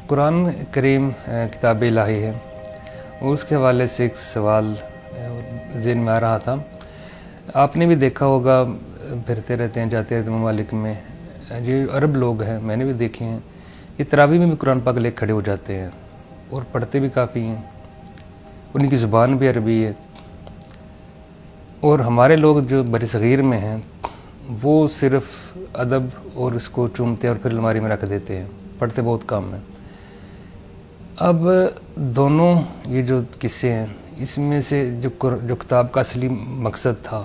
قرآن کریم کتاب الہی ہے، اس کے حوالے سے ایک سوال ذہن میں آ رہا تھا۔ آپ نے بھی دیکھا ہوگا، پھرتے رہتے ہیں، جاتے رہتے ممالک میں، جو عرب لوگ ہیں میں نے بھی دیکھے ہیں، یہ تراویح میں بھی قرآن پاک لے کھڑے ہو جاتے ہیں اور پڑھتے بھی کافی ہیں، ان کی زبان بھی عربی ہے۔ اور ہمارے لوگ جو بر صغیر میں ہیں وہ صرف ادب اور اس کو چومتے ہیں اور پھر الماری میں رکھ دیتے ہیں، پڑھتے بہت کم ہیں۔ اب دونوں یہ جو قصے ہیں، اس میں سے جو کتاب کا اصلی مقصد تھا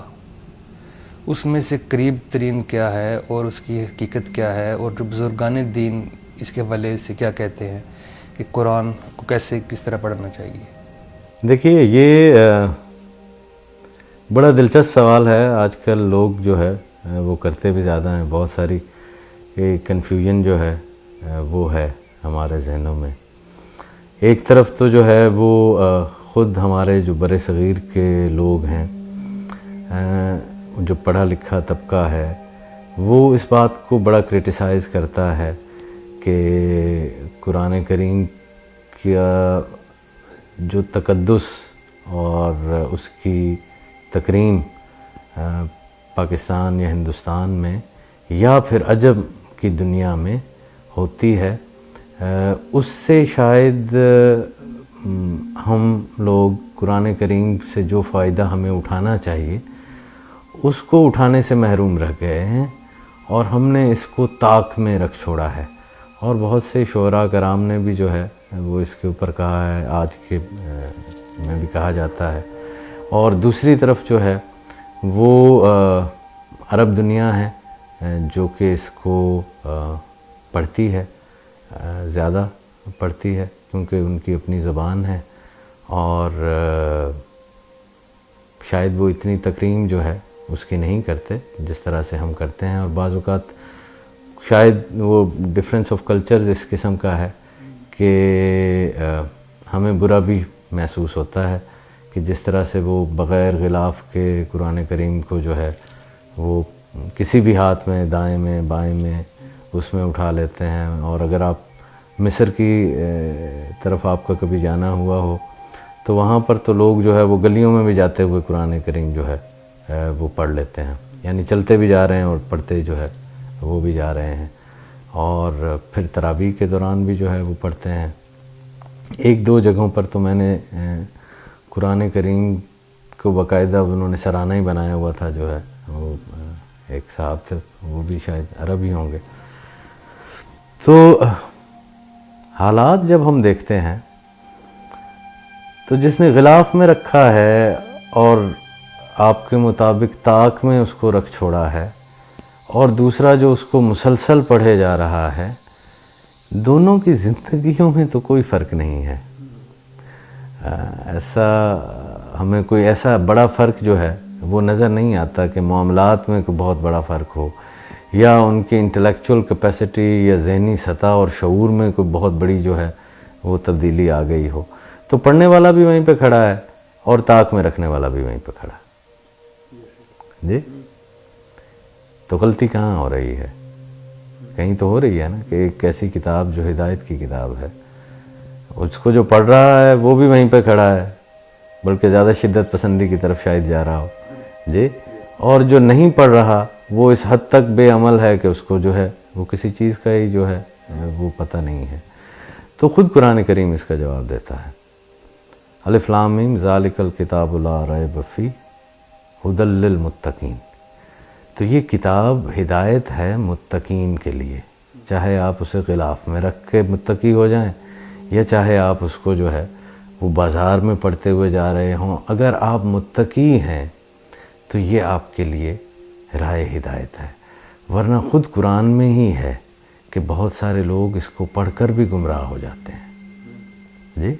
اس میں سے قریب ترین کیا ہے اور اس کی حقیقت کیا ہے، اور جو بزرگان دین اس کے حوالے سے کیا کہتے ہیں کہ قرآن کو کیسے کس طرح پڑھنا چاہیے؟ دیکھیے، یہ بڑا دلچسپ سوال ہے۔ آج کل لوگ جو ہے وہ کرتے بھی زیادہ ہیں، بہت ساری کنفیوژن جو ہے وہ ہے ہمارے ذہنوں میں۔ ایک طرف تو جو ہے وہ خود ہمارے جو بر صغیر کے لوگ ہیں، جو پڑھا لکھا طبقہ ہے، وہ اس بات کو بڑا کرٹیسائز کرتا ہے کہ قرآن کریم کا جو تقدس اور اس کی تکریم پاکستان یا ہندوستان میں یا پھر عجم کی دنیا میں ہوتی ہے، اس سے شاید ہم لوگ قرآن کریم سے جو فائدہ ہمیں اٹھانا چاہیے اس کو اٹھانے سے محروم رہ گئے ہیں، اور ہم نے اس کو طاق میں رکھ چھوڑا ہے۔ اور بہت سے شعراء کرام نے بھی جو ہے وہ اس کے اوپر کہا ہے، آج کے میں بھی کہا جاتا ہے۔ اور دوسری طرف جو ہے وہ عرب دنیا ہے جو کہ اس کو پڑھتی ہے، زیادہ پڑھتی ہے کیونکہ ان کی اپنی زبان ہے، اور شاید وہ اتنی تکریم جو ہے اس کی نہیں کرتے جس طرح سے ہم کرتے ہیں، اور بعض اوقات شاید وہ ڈفرینس آف کلچر اس قسم کا ہے کہ ہمیں برا بھی محسوس ہوتا ہے کہ جس طرح سے وہ بغیر غلاف کے قرآن کریم کو جو ہے وہ کسی بھی ہاتھ میں، دائیں میں، بائیں میں، اس میں اٹھا لیتے ہیں۔ اور اگر آپ مصر کی طرف آپ کا کبھی جانا ہوا ہو تو وہاں پر تو لوگ جو ہے وہ گلیوں میں بھی جاتے ہوئے قرآن کریم جو ہے وہ پڑھ لیتے ہیں، یعنی چلتے بھی جا رہے ہیں اور پڑھتے جو ہے وہ بھی جا رہے ہیں، اور پھر تراویح کے دوران بھی جو ہے وہ پڑھتے ہیں۔ ایک دو جگہوں پر تو میں نے قرآن کریم کو باقاعدہ انہوں نے سرانہ ہی بنایا ہوا تھا، جو ہے وہ ایک صاحب تھے، وہ بھی شاید عرب ہی ہوں گے۔ تو حالات جب ہم دیکھتے ہیں تو جس نے غلاف میں رکھا ہے اور آپ کے مطابق طاق میں اس کو رکھ چھوڑا ہے، اور دوسرا جو اس کو مسلسل پڑھے جا رہا ہے، دونوں کی زندگیوں میں تو کوئی فرق نہیں ہے۔ ایسا ہمیں کوئی ایسا بڑا فرق جو ہے وہ نظر نہیں آتا کہ معاملات میں کوئی بہت بڑا فرق ہو، یا ان کی انٹلیکچول کیپیسٹی یا ذہنی سطح اور شعور میں کوئی بہت بڑی جو ہے وہ تبدیلی آ گئی ہو۔ تو پڑھنے والا بھی وہیں پہ کھڑا ہے اور طاق میں رکھنے والا بھی وہیں پہ کھڑا ہے۔ جی، تو غلطی کہاں ہو رہی ہے؟ کہیں تو ہو رہی ہے نا، کہ ایک ایسی کتاب جو ہدایت کی کتاب ہے، اس کو جو پڑھ رہا ہے وہ بھی وہیں پہ کھڑا ہے، بلکہ زیادہ شدت پسندی کی طرف شاید جا رہا ہو، جی، اور جو نہیں پڑھ رہا وہ اس حد تک بے عمل ہے کہ اس کو جو ہے وہ کسی چیز کا ہی جو ہے وہ پتہ نہیں ہے۔ تو خود قرآن کریم اس کا جواب دیتا ہے، الف لام میم ذالک الکتاب لا ریب فیہ ھدی للمتقین۔ تو یہ کتاب ہدایت ہے متقین کے لیے، چاہے آپ اسے غلاف میں رکھ کے متقی ہو جائیں یا چاہے آپ اس کو جو ہے وہ بازار میں پڑھتے ہوئے جا رہے ہوں، اگر آپ متقی ہیں تو یہ آپ کے لیے راہ ہدایت ہے۔ ورنہ خود قرآن میں ہی ہے کہ بہت سارے لوگ اس کو پڑھ کر بھی گمراہ ہو جاتے ہیں۔ جی،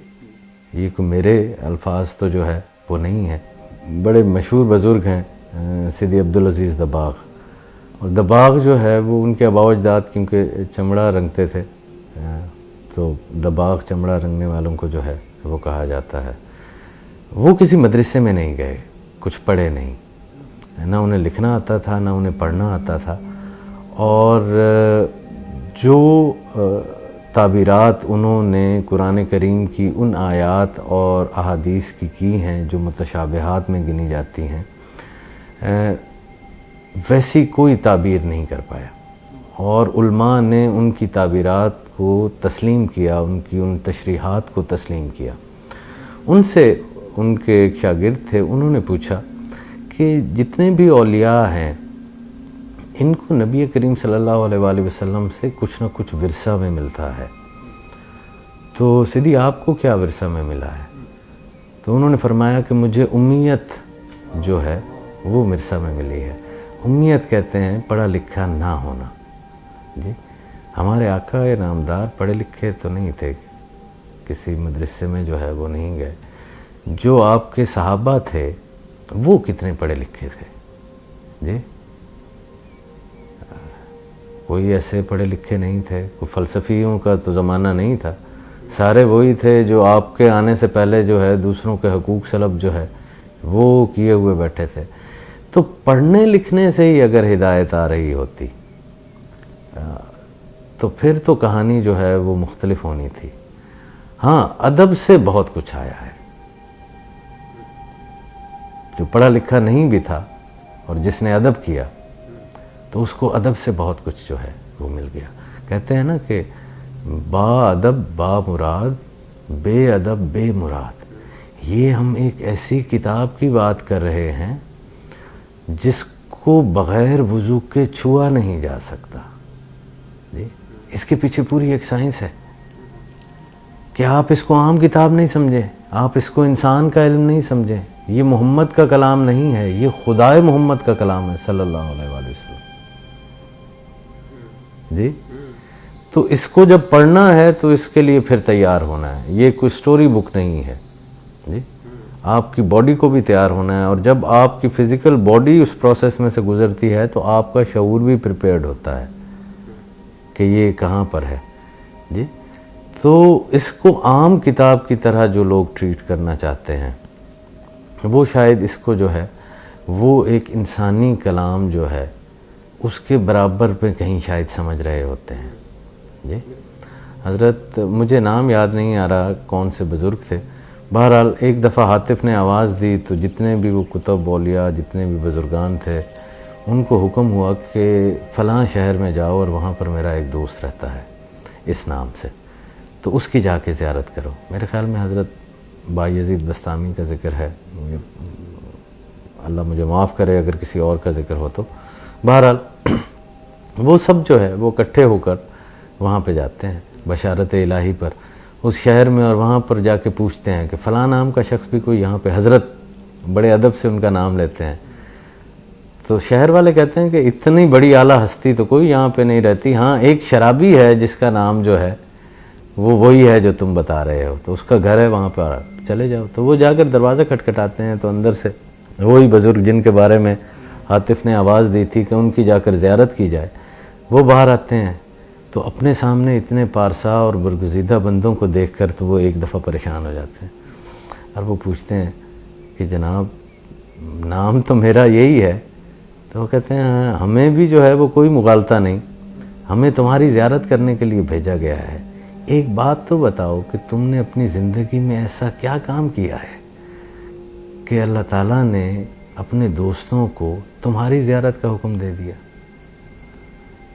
یہ کوئی میرے الفاظ تو جو ہے وہ نہیں ہے، بڑے مشہور بزرگ ہیں سیدی عبدالعزیز دباغ، اور دباغ جو ہے وہ ان کے آباء و اجداد کیونکہ چمڑا رنگتے تھے، تو دباغ چمڑا رنگنے والوں کو جو ہے وہ کہا جاتا ہے۔ وہ کسی مدرسے میں نہیں گئے، کچھ پڑھے نہیں، نہ انہیں لکھنا آتا تھا نہ انہیں پڑھنا آتا تھا، اور جو تعبیرات انہوں نے قرآن کریم کی ان آیات اور احادیث کی ہیں جو متشابہات میں گنی جاتی ہیں، ویسی کوئی تعبیر نہیں کر پایا، اور علماء نے ان کی تعبیرات کو تسلیم کیا، ان کی ان تشریحات کو تسلیم کیا۔ ان سے ان کے ایک شاگرد تھے، انہوں نے پوچھا کہ جتنے بھی اولیاء ہیں ان کو نبی کریم صلی اللہ علیہ وآلہ وسلم سے کچھ نہ کچھ ورثہ میں ملتا ہے، تو سیدھی آپ کو کیا ورثہ میں ملا ہے؟ تو انہوں نے فرمایا کہ مجھے امیت جو ہے وہ ورثہ میں ملی ہے۔ امیت کہتے ہیں پڑھا لکھا نہ ہونا۔ جی ہمارے آقا نامدار پڑھے لکھے تو نہیں تھے، کسی مدرسے میں جو ہے وہ نہیں گئے۔ جو آپ کے صحابہ تھے وہ کتنے پڑھے لکھے تھے؟ جی کوئی ایسے پڑھے لکھے نہیں تھے، کوئی فلسفیوں کا تو زمانہ نہیں تھا، سارے وہی تھے جو آپ کے آنے سے پہلے جو ہے دوسروں کے حقوق سلب جو ہے وہ کیے ہوئے بیٹھے تھے۔ تو پڑھنے لکھنے سے ہی اگر ہدایت آ رہی ہوتی تو پھر تو کہانی جو ہے وہ مختلف ہونی تھی۔ ہاں ادب سے بہت کچھ آیا ہے، جو پڑھا لکھا نہیں بھی تھا اور جس نے ادب کیا تو اس کو ادب سے بہت کچھ جو ہے وہ مل گیا۔ کہتے ہیں نا کہ با ادب با مراد، بے ادب بے مراد۔ یہ ہم ایک ایسی کتاب کی بات کر رہے ہیں جس کو بغیر وضو کے چھوا نہیں جا سکتا۔ جی اس کے پیچھے پوری ایک سائنس ہے کہ آپ اس کو عام کتاب نہیں سمجھیں، آپ اس کو انسان کا علم نہیں سمجھیں۔ یہ محمد کا کلام نہیں ہے، یہ خدائے محمد کا کلام ہے صلی اللہ علیہ وآلہ وسلم۔ جی تو اس کو جب پڑھنا ہے تو اس کے لیے پھر تیار ہونا ہے، یہ کوئی سٹوری بک نہیں ہے۔ جی آپ کی باڈی کو بھی تیار ہونا ہے، اور جب آپ کی فزیکل باڈی اس پروسیس میں سے گزرتی ہے تو آپ کا شعور بھی پریپیئرڈ ہوتا ہے کہ یہ کہاں پر ہے۔ جی تو اس کو عام کتاب کی طرح جو لوگ ٹریٹ کرنا چاہتے ہیں وہ شاید اس کو جو ہے وہ ایک انسانی کلام جو ہے اس کے برابر پہ کہیں شاید سمجھ رہے ہوتے ہیں۔ جی حضرت مجھے نام یاد نہیں آ رہا کون سے بزرگ تھے، بہرحال ایک دفعہ عاطف نے آواز دی تو جتنے بھی وہ کتب اولیاء جتنے بھی بزرگان تھے ان کو حکم ہوا کہ فلاں شہر میں جاؤ اور وہاں پر میرا ایک دوست رہتا ہے اس نام سے، تو اس کی جا کے زیارت کرو۔ میرے خیال میں حضرت بایزید بستامی کا ذکر ہے، اللہ مجھے معاف کرے اگر کسی اور کا ذکر ہو تو۔ بہرحال وہ سب جو ہے وہ اکٹھے ہو کر وہاں پہ جاتے ہیں بشارت الہی پر اس شہر میں، اور وہاں پر جا کے پوچھتے ہیں کہ فلاں نام کا شخص بھی کوئی یہاں پہ، حضرت بڑے ادب سے ان کا نام لیتے ہیں، تو شہر والے کہتے ہیں کہ اتنی بڑی اعلیٰ ہستی تو کوئی یہاں پہ نہیں رہتی، ہاں ایک شرابی ہے جس کا نام جو ہے وہ وہی ہے جو تم بتا رہے ہو، تو اس کا گھر ہے وہاں پر، چلے جاؤ۔ تو وہ جا کر دروازہ کھٹکھٹاتے ہیں تو اندر سے وہی بزرگ جن کے بارے میں عاطف نے آواز دی تھی کہ ان کی جا کر زیارت کی جائے، وہ باہر آتے ہیں تو اپنے سامنے اتنے پارسا اور برگزیدہ بندوں کو دیکھ کر تو وہ ایک دفعہ پریشان ہو جاتے ہیں، اور وہ پوچھتے ہیں کہ جناب نام تو میرا یہی ہے، تو وہ کہتے ہیں ہاں ہمیں بھی جو ہے وہ کوئی مغالطہ نہیں، ہمیں تمہاری زیارت کرنے کے لیے بھیجا گیا ہے، ایک بات تو بتاؤ کہ تم نے اپنی زندگی میں ایسا کیا کام کیا ہے کہ اللہ تعالیٰ نے اپنے دوستوں کو تمہاری زیارت کا حکم دے دیا؟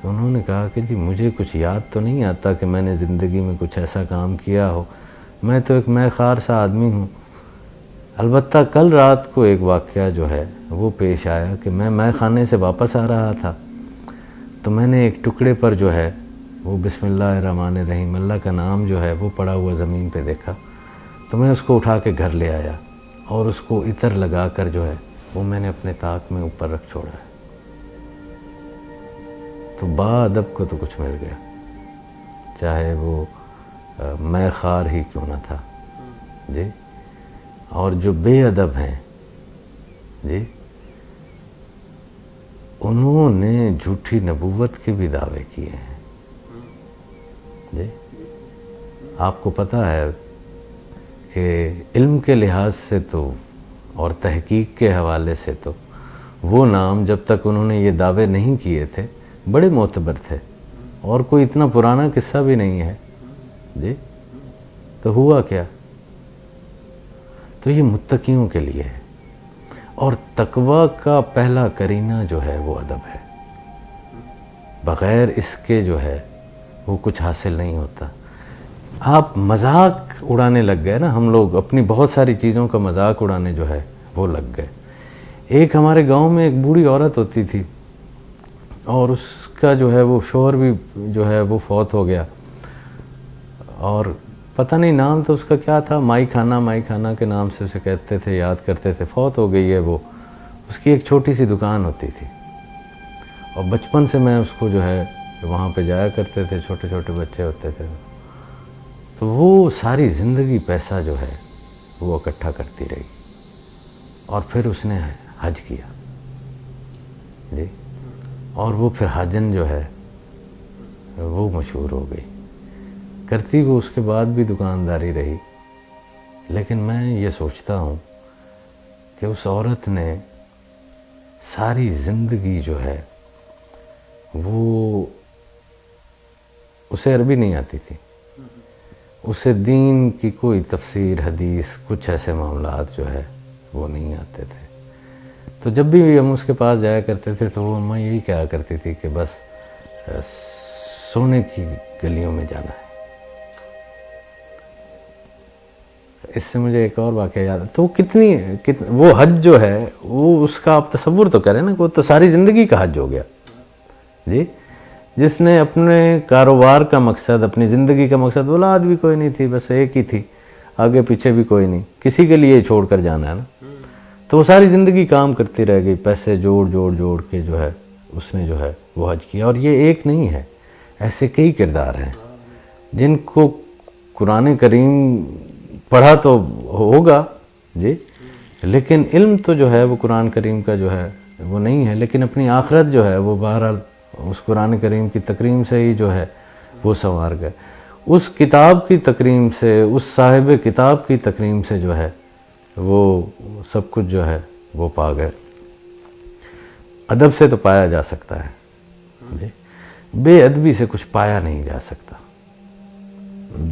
تو انہوں نے کہا کہ جی مجھے کچھ یاد تو نہیں آتا کہ میں نے زندگی میں کچھ ایسا کام کیا ہو، میں تو ایک میں خار سا آدمی ہوں، البتہ کل رات کو ایک واقعہ جو ہے وہ پیش آیا کہ میں خانے سے واپس آ رہا تھا تو میں نے ایک ٹکڑے پر جو ہے وہ بسم اللہ الرحمن الرحیم اللہ کا نام جو ہے وہ پڑا ہوا زمین پہ دیکھا، تو میں اس کو اٹھا کے گھر لے آیا اور اس کو عطر لگا کر جو ہے وہ میں نے اپنے طاق میں اوپر رکھ چھوڑا ہے۔ تو با ادب کو تو کچھ مل گیا، چاہے وہ میں خار ہی کیوں نہ تھا۔ جی اور جو بے ادب ہیں جی انہوں نے جھوٹی نبوت کے بھی دعوے کیے ہیں۔ جی آپ کو پتہ ہے کہ علم کے لحاظ سے تو اور تحقیق کے حوالے سے تو وہ نام جب تک انہوں نے یہ دعوے نہیں کیے تھے بڑے معتبر تھے، اور کوئی اتنا پرانا قصہ بھی نہیں ہے جی تو ہوا کیا؟ تو یہ متقیوں کے لیے ہے، اور تقوی کا پہلا کرینہ جو ہے وہ ادب ہے، بغیر اس کے جو ہے وہ کچھ حاصل نہیں ہوتا۔ آپ مذاق اڑانے لگ گئے نا، ہم لوگ اپنی بہت ساری چیزوں کا مذاق اڑانے جو ہے وہ لگ گئے۔ ایک ہمارے گاؤں میں ایک بوڑھی عورت ہوتی تھی، اور اس کا جو ہے وہ شوہر بھی جو ہے وہ فوت ہو گیا، اور پتہ نہیں نام تو اس کا کیا تھا، مائی خانہ کے نام سے اسے کہتے تھے، یاد کرتے تھے، فوت ہو گئی ہے وہ۔ اس کی ایک چھوٹی سی دکان ہوتی تھی، اور بچپن سے میں اس کو جو ہے وہاں پہ جایا کرتے تھے، چھوٹے چھوٹے بچے ہوتے تھے، تو وہ ساری زندگی پیسہ جو ہے وہ اکٹھا کرتی رہی، اور پھر اس نے حج کیا جی، اور وہ پھر حاجن جو ہے وہ مشہور ہو گئی، کرتی وہ اس کے بعد بھی دکانداری رہی۔ لیکن میں یہ سوچتا ہوں کہ اس عورت نے ساری زندگی جو ہے وہ، اسے عربی نہیں آتی تھی، اسے دین کی کوئی تفسیر، حدیث، کچھ ایسے معاملات جو ہے وہ نہیں آتے تھے۔ تو جب بھی ہم اس کے پاس جایا کرتے تھے تو وہ اماں یہی کہا کرتی تھی کہ بس سونے کی گلیوں میں جانا ہے۔ اس سے مجھے ایک اور واقعہ یاد ہے، تو وہ حج جو ہے وہ، اس کا آپ تصور تو کریں نا، وہ تو ساری زندگی کا حج ہو گیا جی، جس نے اپنے کاروبار کا مقصد، اپنی زندگی کا مقصد، اولاد بھی کوئی نہیں تھی، بس ایک ہی تھی، آگے پیچھے بھی کوئی نہیں، کسی کے لیے چھوڑ کر جانا ہے نا، تو وہ ساری زندگی کام کرتی رہ گئی، پیسے جوڑ کے جو ہے اس نے جو ہے وہ حج کیا۔ اور یہ ایک نہیں ہے، ایسے کئی کردار ہیں جن کو قرآن کریم پڑھا تو ہوگا جی، لیکن علم تو جو ہے وہ قرآن کریم کا جو ہے وہ نہیں ہے، لیکن اپنی آخرت جو ہے وہ بہرحال اس قرآن کریم کی تکریم سے ہی جو ہے وہ سنوار گئے، اس کتاب کی تکریم سے، اس صاحب کتاب کی تکریم سے جو ہے وہ سب کچھ جو ہے وہ پا گئے۔ ادب سے تو پایا جا سکتا ہے جی، بے ادبی سے کچھ پایا نہیں جا سکتا،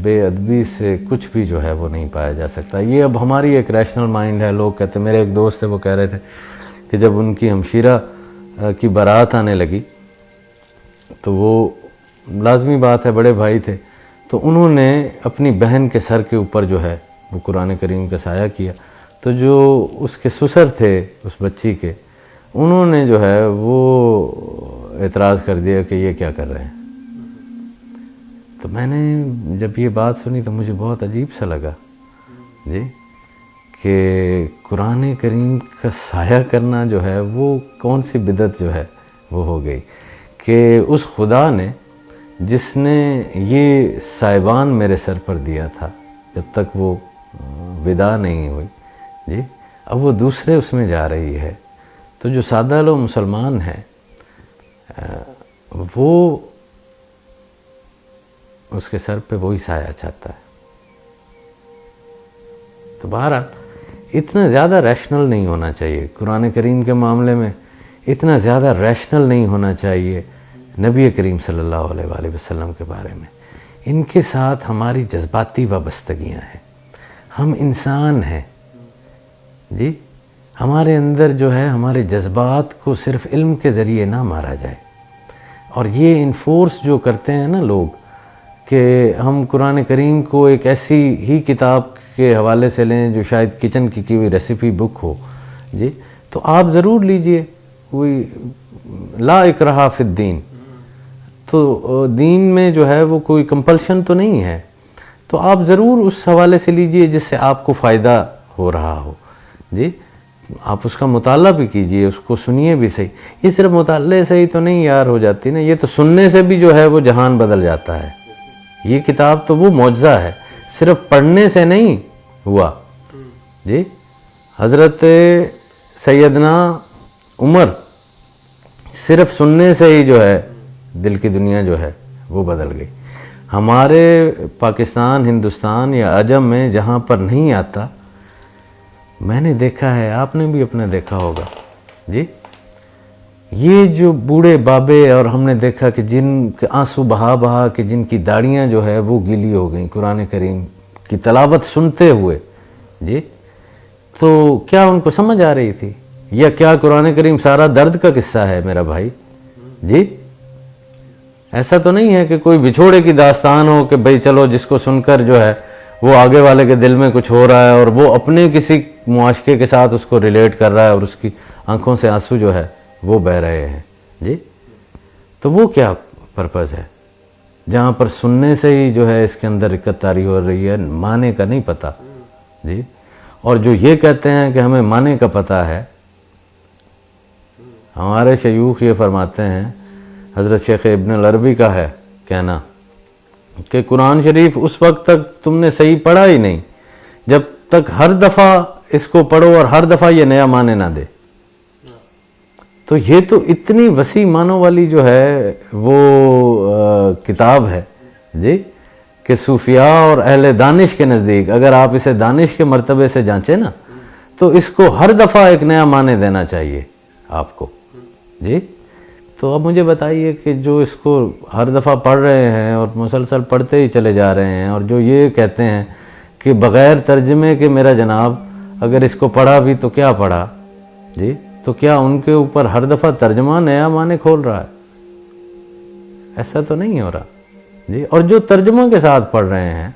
بے ادبی سے کچھ بھی جو ہے وہ نہیں پایا جا سکتا۔ یہ اب ہماری ایک ریشنل مائنڈ ہے، لوگ کہتے ہیں، میرے ایک دوست تھے وہ کہہ رہے تھے کہ جب ان کی ہمشیرہ کی بارات آنے لگی تو وہ لازمی بات ہے بڑے بھائی تھے، تو انہوں نے اپنی بہن کے سر کے اوپر جو ہے وہ قرآن کریم کا سایہ کیا، تو جو اس کے سسر تھے اس بچی کے، انہوں نے جو ہے وہ اعتراض کر دیا کہ یہ کیا کر رہے ہیں۔ تو میں نے جب یہ بات سنی تو مجھے بہت عجیب سا لگا جی، کہ قرآن کریم کا سایہ کرنا جو ہے وہ کون سی بدعت جو ہے وہ ہو گئی، کہ اس خدا نے جس نے یہ سائبان میرے سر پر دیا تھا جب تک وہ ودا نہیں ہوئی جی، اب وہ دوسرے اس میں جا رہی ہے، تو جو سادہ لو مسلمان ہیں وہ اس کے سر پہ وہی سایہ چاہتا ہے۔ تو بہرحال اتنا زیادہ ریشنل نہیں ہونا چاہیے قرآن کریم کے معاملے میں، اتنا زیادہ ریشنل نہیں ہونا چاہیے نبی کریم صلی اللہ علیہ وآلہ وسلم کے بارے میں۔ ان کے ساتھ ہماری جذباتی وابستگیاں ہیں، ہم انسان ہیں جی، ہمارے اندر جو ہے ہمارے جذبات کو صرف علم کے ذریعے نہ مارا جائے۔ اور یہ انفورس جو کرتے ہیں نا لوگ کہ ہم قرآن کریم کو ایک ایسی ہی کتاب کے حوالے سے لیں جو شاید کچن کی ہوئی ریسیپی بک ہو جی، تو آپ ضرور لیجئے، کوئی لا اکراہ فی الدین، تو دین میں جو ہے وہ کوئی کمپلشن تو نہیں ہے، تو آپ ضرور اس حوالے سے لیجئے جس سے آپ کو فائدہ ہو رہا ہو جی، آپ اس کا مطالعہ بھی کیجئے، اس کو سنیے بھی صحیح۔ یہ صرف مطالعے سے ہی تو نہیں یار ہو جاتی نا، یہ تو سننے سے بھی جو ہے وہ جہان بدل جاتا ہے۔ یہ کتاب تو وہ معجزہ ہے، صرف پڑھنے سے نہیں ہوا جی۔ حضرت سیدنا عمر صرف سننے سے ہی جو ہے دل کی دنیا جو ہے وہ بدل گئی۔ ہمارے پاکستان، ہندوستان یا عجم میں جہاں پر نہیں آتا، میں نے دیکھا ہے، آپ نے بھی اپنے دیکھا ہوگا جی، یہ جو بوڑھے بابے، اور ہم نے دیکھا کہ جن کے آنسو بہا بہا کہ جن کی داڑیاں جو ہے وہ گیلی ہو گئیں قرآن کریم کی تلاوت سنتے ہوئے، جی، تو کیا ان کو سمجھ آ رہی تھی؟ یا کیا قرآن کریم سارا درد کا قصہ ہے میرا بھائی؟ جی، ایسا تو نہیں ہے کہ کوئی بچھوڑے کی داستان ہو کہ بھئی چلو جس کو سن کر جو ہے وہ آگے والے کے دل میں کچھ ہو رہا ہے اور وہ اپنے کسی معاشقے کے ساتھ اس کو ریلیٹ کر رہا ہے اور اس کی آنکھوں سے آنسو جو ہے وہ بہہ رہے ہیں، جی، تو وہ کیا پرپز ہے جہاں پر سننے سے ہی جو ہے اس کے اندر رکت طاری ہو رہی ہے، معنی کا نہیں پتہ، جی۔ اور جو یہ کہتے ہیں کہ ہمیں معنی کا پتہ ہے، ہمارے شیوخ یہ فرماتے ہیں، حضرت شیخ ابن العربی کا ہے کہنا کہ قرآن شریف اس وقت تک تم نے صحیح پڑھا ہی نہیں جب تک ہر دفعہ اس کو پڑھو اور ہر دفعہ یہ نیا معنی نہ دے۔ تو یہ تو اتنی وسیع معنوں والی جو ہے وہ کتاب ہے، جی، کہ صوفیاء اور اہل دانش کے نزدیک اگر آپ اسے دانش کے مرتبے سے جانچیں نا تو اس کو ہر دفعہ ایک نیا معنی دینا چاہیے آپ کو، جی۔ تو اب مجھے بتائیے کہ جو اس کو ہر دفعہ پڑھ رہے ہیں اور مسلسل پڑھتے ہی چلے جا رہے ہیں اور جو یہ کہتے ہیں کہ بغیر ترجمے کے میرا جناب اگر اس کو پڑھا بھی تو کیا پڑھا، جی، تو کیا ان کے اوپر ہر دفعہ ترجمہ نیا معنی کھول رہا ہے؟ ایسا تو نہیں ہو رہا، جی۔ اور جو ترجموں کے ساتھ پڑھ رہے ہیں،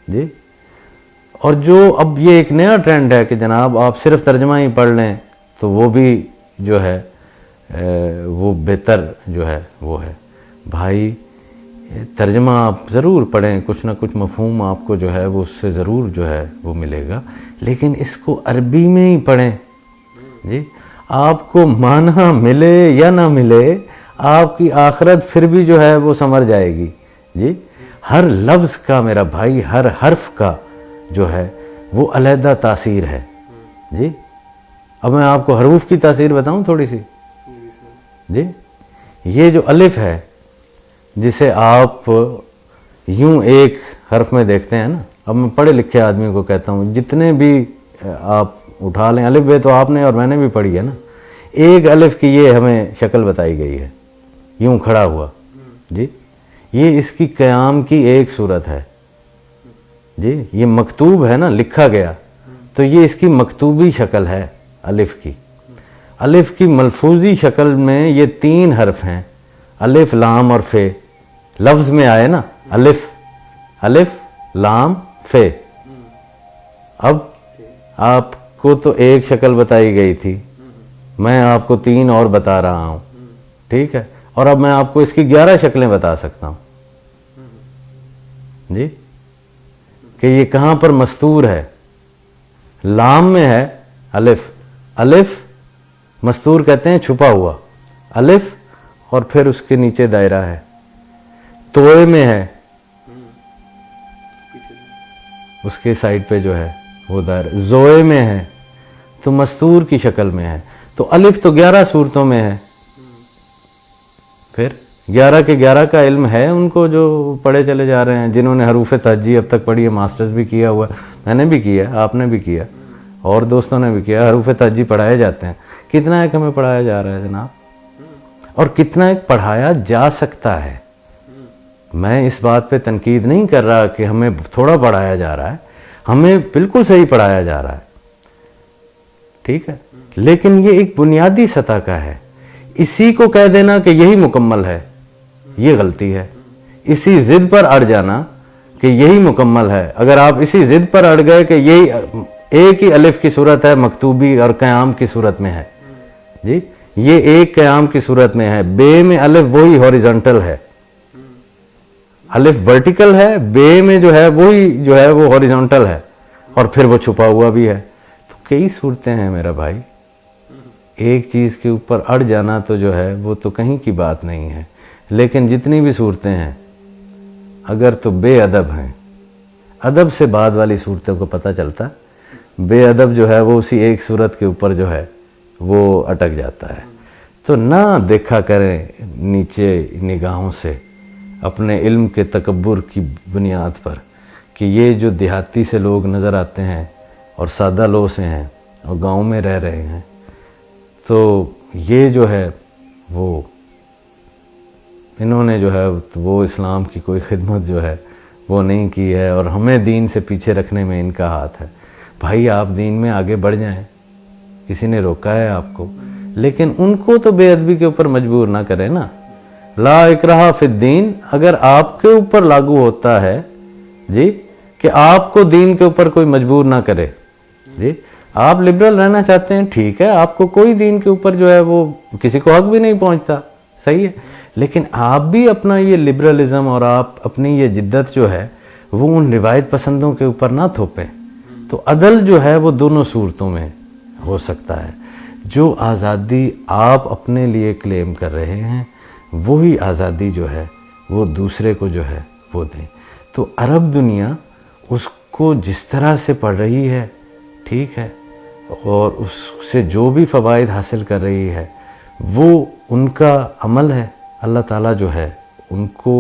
جی، اور جو اب یہ ایک نیا ٹرینڈ ہے کہ جناب آپ صرف ترجمہ ہی پڑھ لیں تو وہ بھی جو ہے وہ بہتر جو ہے وہ ہے۔ بھائی ترجمہ آپ ضرور پڑھیں، کچھ نہ کچھ مفہوم آپ کو جو ہے وہ اس سے ضرور جو ہے وہ ملے گا، لیکن اس کو عربی میں ہی پڑھیں، جی۔ آپ کو معنی ملے یا نہ ملے آپ کی آخرت پھر بھی جو ہے وہ سنور جائے گی، جی۔ ہر لفظ کا میرا بھائی، ہر حرف کا جو ہے وہ علیحدہ تاثیر ہے، جی۔ اب میں آپ کو حروف کی تاثیر بتاؤں تھوڑی سی، جی۔ یہ جو الف ہے جسے آپ یوں ایک حرف میں دیکھتے ہیں نا، اب میں پڑھے لکھے آدمی کو کہتا ہوں جتنے بھی آپ اٹھا لیں، الف بے تو آپ نے اور میں نے بھی پڑھی ہے نا، ایک الف کی یہ ہمیں شکل بتائی گئی ہے یوں کھڑا ہوا، جی، یہ اس کی قیام کی ایک صورت ہے، جی۔ یہ مکتوب ہے نا، لکھا گیا، تو یہ اس کی مکتوبی شکل ہے الف کی۔ الف کی ملفوظی شکل میں یہ 3 حرف ہیں، الف لام اور فے، لفظ میں آئے نا، الف الف لام فے۔ اب آپ کو تو ایک شکل بتائی گئی تھی، میں آپ کو 3 اور بتا رہا ہوں، ٹھیک ہے، اور اب میں آپ کو اس کی 11 شکلیں بتا سکتا ہوں، جی، کہ یہ کہاں پر مستور ہے۔ لام میں ہے الف، الف مستور کہتے ہیں چھپا ہوا، الف اور پھر اس کے نیچے دائرہ ہے۔ توئے میں ہے، اس کے سائڈ پہ جو ہے وہ دائرہ۔ زوئے میں ہے تو مستور کی شکل میں ہے، تو الف تو 11 صورتوں میں ہے، پھر 11 کے 11 کا علم ہے ان کو جو پڑھے چلے جا رہے ہیں، جنہوں نے حروف تہجی اب تک پڑھی ہے، ماسٹرز بھی کیا ہوا ہے، میں نے بھی کیا، آپ نے بھی کیا، اور دوستوں نے بھی کیا، حروف تہجی پڑھائے جاتے ہیں۔ کتنا ایک ہمیں پڑھایا جا رہا ہے جناب، اور کتنا ایک پڑھایا جا سکتا ہے۔ میں اس بات پہ تنقید نہیں کر رہا کہ ہمیں تھوڑا پڑھایا جا رہا ہے، ہمیں بالکل صحیح پڑھایا جا رہا ہے، ٹھیک ہے، لیکن یہ ایک بنیادی سطح کا ہے۔ اسی کو کہہ دینا کہ یہی مکمل ہے، یہ غلطی ہے۔ اسی ضد پر اڑ جانا کہ یہی مکمل ہے، اگر آپ اسی ضد پر اڑ گئے کہ یہی ایک ہی الف کی صورت ہے، مکتوبی اور قیام کی صورت میں ہے، جی، یہ ایک قیام کی صورت میں ہے، بے میں الف وہی ہاریزونٹل ہے، الف ورٹیکل ہے، بے میں جو ہے وہی جو ہے وہ ہاریزونٹل ہے، اور پھر وہ چھپا ہوا بھی ہے۔ تو کئی صورتیں ہیں میرا بھائی، ایک چیز کے اوپر اڑ جانا تو جو ہے وہ تو کہیں کی بات نہیں ہے، لیکن جتنی بھی صورتیں ہیں اگر تو بے ادب ہیں، ادب سے بعد والی صورتوں کو پتہ چلتا، بے ادب جو ہے وہ اسی ایک صورت کے اوپر جو ہے وہ اٹک جاتا ہے۔ تو نہ دیکھا کریں نیچے نگاہوں سے اپنے علم کے تکبر کی بنیاد پر کہ یہ جو دیہاتی سے لوگ نظر آتے ہیں اور سادہ لو سے ہیں اور گاؤں میں رہ رہے ہیں، تو یہ جو ہے وہ انہوں نے جو ہے وہ اسلام کی کوئی خدمت جو ہے وہ نہیں کی ہے، اور ہمیں دین سے پیچھے رکھنے میں ان کا ہاتھ ہے۔ بھائی آپ دین میں آگے بڑھ جائیں، کسی نے روکا ہے آپ کو، لیکن ان کو تو بے ادبی کے اوپر مجبور نہ کریں نا۔ لا اکراہ فی الدین اگر آپ کے اوپر لاگو ہوتا ہے جی، کہ آپ کو دین کے اوپر کوئی مجبور نہ کرے جی، آپ لبرل رہنا چاہتے ہیں ٹھیک ہے، آپ کو کوئی دین کے اوپر جو ہے وہ کسی کو حق بھی نہیں پہنچتا، صحیح ہے، لیکن آپ بھی اپنا یہ لبرلزم اور آپ اپنی یہ جدت جو ہے وہ ان روایت پسندوں کے اوپر نہ تھوپیں۔ تو عدل جو ہے وہ دونوں صورتوں میں ہو سکتا ہے۔ جو آزادی آپ اپنے لیے کلیم کر رہے ہیں وہی آزادی جو ہے وہ دوسرے کو جو ہے وہ دیں۔ تو عرب دنیا اس کو جس طرح سے پڑھ رہی ہے ٹھیک ہے، اور اس سے جو بھی فوائد حاصل کر رہی ہے وہ ان کا عمل ہے۔ اللہ تعالیٰ جو ہے ان کو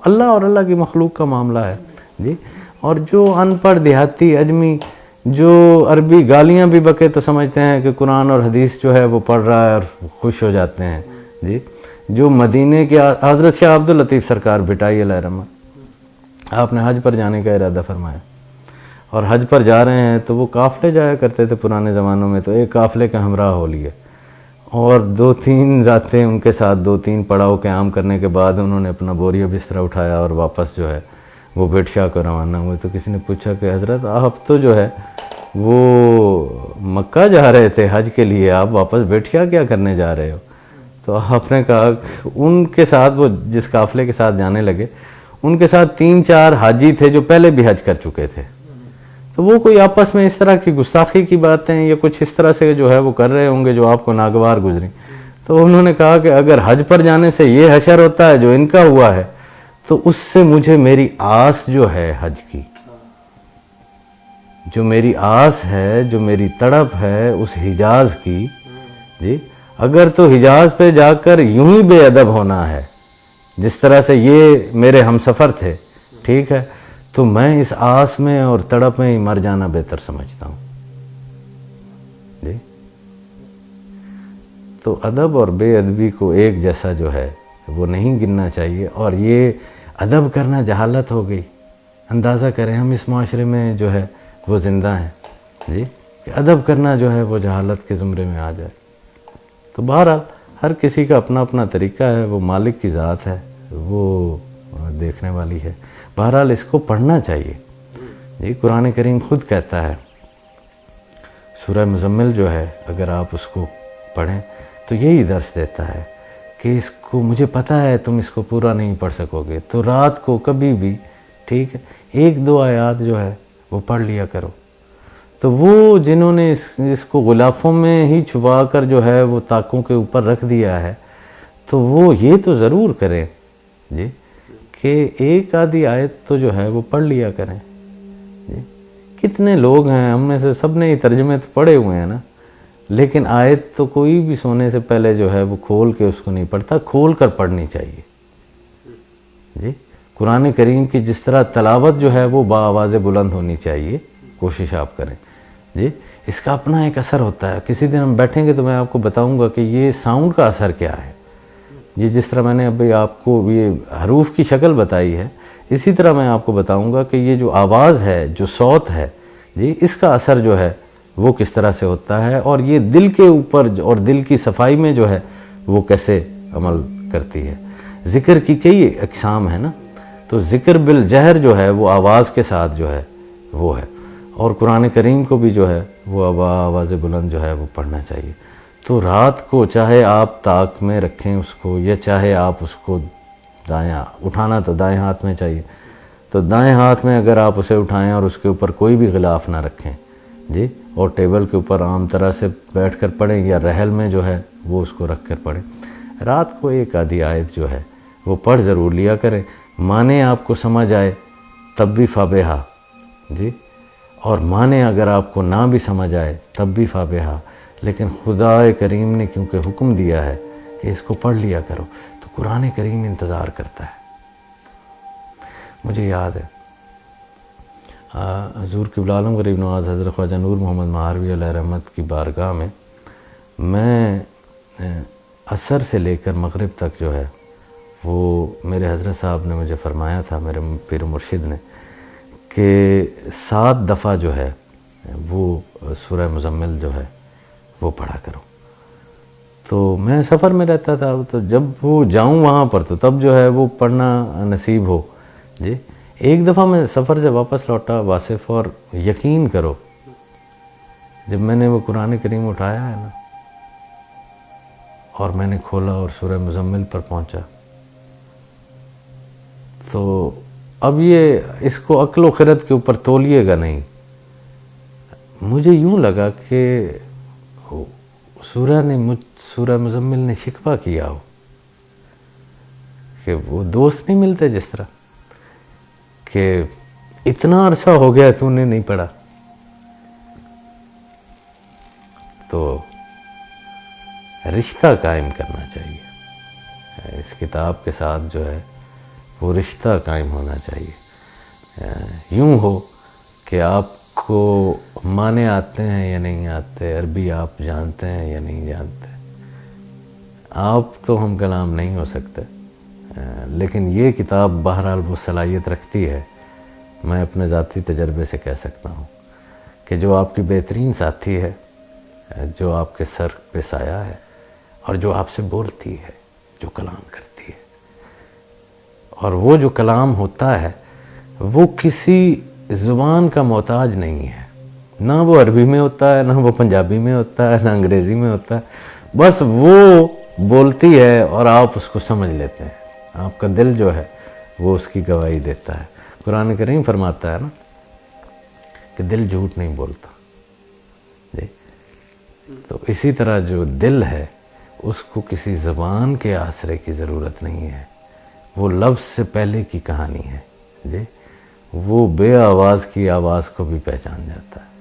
اللہ اور اللہ کی مخلوق کا معاملہ ہے جی، اور جو ان پڑھ دیہاتی اجمی جو عربی گالیاں بھی بکے تو سمجھتے ہیں کہ قرآن اور حدیث جو ہے وہ پڑھ رہا ہے اور خوش ہو جاتے ہیں جی، جو مدینے کے حضرت شاہ عبد اللطیف سرکار بھٹائی علیہ رحمت، آپ نے حج پر جانے کا ارادہ فرمایا اور حج پر جا رہے ہیں تو وہ قافلے جایا کرتے تھے پرانے زمانوں میں، تو ایک قافلے کا ہمراہ ہو لیے اور 2-3 راتیں ان کے ساتھ 2-3 پڑاؤ قیام کرنے کے بعد انہوں نے اپنا بوریا بستر اٹھایا اور واپس جو ہے وہ بھٹ شاہ کو روانہ ہوئے۔ تو کسی نے پوچھا کہ حضرت آپ تو جو ہے وہ مکہ جا رہے تھے حج کے لیے، آپ واپس بھٹ شاہ کیا کرنے جا رہے ہو؟ تو آپ نے کہا ان کے ساتھ وہ جس قافلے کے ساتھ جانے لگے ان کے ساتھ 3-4 حاجی تھے جو پہلے بھی حج کر چکے تھے، تو وہ کوئی آپس میں اس طرح کی گستاخی کی باتیں یا کچھ اس طرح سے جو ہے وہ کر رہے ہوں گے جو آپ کو ناگوار گزری۔ تو انہوں نے کہا کہ اگر حج پر جانے سے یہ حشر ہوتا ہے جو ان کا ہوا ہے تو اس سے مجھے میری آس جو ہے حج کی، جو میری آس ہے، جو میری تڑپ ہے اس حجاز کی جی، اگر تو حجاز پہ جا کر یوں ہی بے ادب ہونا ہے جس طرح سے یہ میرے ہم سفر تھے ٹھیک ہے، تو میں اس آس میں اور تڑپ میں ہی مر جانا بہتر سمجھتا ہوں جی۔ تو ادب اور بے ادبی کو ایک جیسا جو ہے وہ نہیں گننا چاہیے، اور یہ ادب کرنا جہالت ہو گئی۔ اندازہ کریں ہم اس معاشرے میں جو ہے وہ زندہ ہیں جی، کہ ادب کرنا جو ہے وہ جہالت کے زمرے میں آ جائے۔ تو بہرحال ہر کسی کا اپنا اپنا طریقہ ہے، وہ مالک کی ذات ہے، وہ دیکھنے والی ہے۔ بہرحال اس کو پڑھنا چاہیے جی۔ قرآن کریم خود کہتا ہے، سورہ مزمل جو ہے اگر آپ اس کو پڑھیں تو یہی درس دیتا ہے کہ اس کو مجھے پتہ ہے تم اس کو پورا نہیں پڑھ سکو گے، تو رات کو کبھی بھی ٹھیک ہے 1-2 آیات جو ہے وہ پڑھ لیا کرو۔ تو وہ جنہوں نے اس کو غلافوں میں ہی چھپا کر جو ہے وہ طاقوں کے اوپر رکھ دیا ہے، تو وہ یہ تو ضرور کریں جی کہ ایک آدھی آیت تو جو ہے وہ پڑھ لیا کریں جی۔ کتنے لوگ ہیں ہم میں سے سب نے یہ ترجمے تو پڑھے ہوئے ہیں نا، لیکن آیت تو کوئی بھی سونے سے پہلے جو ہے وہ کھول کے اس کو نہیں پڑھتا، کھول کر پڑھنی چاہیے جی۔ قرآن کریم کی جس طرح تلاوت جو ہے وہ بآواز بلند ہونی چاہیے، کوشش آپ کریں جی۔ اس کا اپنا ایک اثر ہوتا ہے، کسی دن ہم بیٹھیں گے تو میں آپ کو بتاؤں گا کہ یہ ساؤنڈ کا اثر کیا ہے۔ یہ جس طرح میں نے ابھی آپ کو یہ حروف کی شکل بتائی ہے، اسی طرح میں آپ کو بتاؤں گا کہ یہ جو آواز ہے، جو صوت ہے جی، اس کا اثر جو ہے وہ کس طرح سے ہوتا ہے، اور یہ دل کے اوپر اور دل کی صفائی میں جو ہے وہ کیسے عمل کرتی ہے۔ ذکر کی کئی اقسام ہیں نا، تو ذکر بالجہر جو ہے وہ آواز کے ساتھ جو ہے وہ ہے، اور قرآن کریم کو بھی جو ہے وہ آواز بلند جو ہے وہ پڑھنا چاہیے۔ تو رات کو چاہے آپ طاق میں رکھیں اس کو، یا چاہے آپ اس کو دائیں اٹھانا تو دائیں ہاتھ میں چاہیے، تو دائیں ہاتھ میں اگر آپ اسے اٹھائیں اور اس کے اوپر کوئی بھی غلاف نہ رکھیں جی، اور ٹیبل کے اوپر عام طرح سے بیٹھ کر پڑھیں یا رحل میں جو ہے وہ اس کو رکھ کر پڑھیں، رات کو ایک آدھی آیت جو ہے وہ پڑھ ضرور لیا کریں۔ معنی آپ کو سمجھ آئے تب بھی فابہا جی، اور معنی اگر آپ کو نہ بھی سمجھ آئے تب بھی فابہا، لیکن خدا کریم نے کیونکہ حکم دیا ہے کہ اس کو پڑھ لیا کرو، تو قرآن کریم انتظار کرتا ہے۔ مجھے یاد ہے حضور قبلہ عالم غریب نواز حضرت خواجہ نور محمد مہاروی علیہ رحمت کی بارگاہ میں عصر سے لے کر مغرب تک جو ہے وہ میرے حضرت صاحب نے مجھے فرمایا تھا، میرے پیر مرشد نے، کہ 7 دفعہ جو ہے وہ سورہ مزمل جو ہے وہ پڑھا کرو۔ تو میں سفر میں رہتا تھا، تو جب وہ جاؤں وہاں پر تو تب جو ہے وہ پڑھنا نصیب ہو جی۔ ایک دفعہ میں سفر سے واپس لوٹا واصف، اور یقین کرو جب میں نے وہ قرآن کریم اٹھایا ہے نا اور میں نے کھولا اور سورہ مزمل پر پہنچا، تو اب یہ اس کو عقل و خرد کے اوپر تولیے گا نہیں، مجھے یوں لگا کہ سورہ مزمل نے شکوہ کیا ہو کہ وہ دوست نہیں ملتے جس طرح کہ اتنا عرصہ ہو گیا تو نے نہیں پڑھا۔ تو رشتہ قائم کرنا چاہیے اس کتاب کے ساتھ، جو ہے وہ رشتہ قائم ہونا چاہیے۔ یوں ہو کہ آپ کو معنی آتے ہیں یا نہیں آتے، عربی آپ جانتے ہیں یا نہیں جانتے، آپ تو ہم کلام نہیں ہو سکتے، لیکن یہ کتاب بہرحال وہ صلاحیت رکھتی ہے، میں اپنے ذاتی تجربے سے کہہ سکتا ہوں کہ جو آپ کی بہترین ساتھی ہے، جو آپ کے سر پہ سایہ ہے، اور جو آپ سے بولتی ہے، جو کلام کرتی ہے، اور وہ جو کلام ہوتا ہے وہ کسی زبان کا محتاج نہیں ہے، نہ وہ عربی میں ہوتا ہے، نہ وہ پنجابی میں ہوتا ہے، نہ انگریزی میں ہوتا ہے، بس وہ بولتی ہے اور آپ اس کو سمجھ لیتے ہیں، آپ کا دل جو ہے وہ اس کی گواہی دیتا ہے۔ قرآن کریم فرماتا ہے نا کہ دل جھوٹ نہیں بولتا جی۔ تو اسی طرح جو دل ہے اس کو کسی زبان کے آسرے کی ضرورت نہیں ہے، وہ لفظ سے پہلے کی کہانی ہے جی، وہ بے آواز کی آواز کو بھی پہچان جاتا ہے۔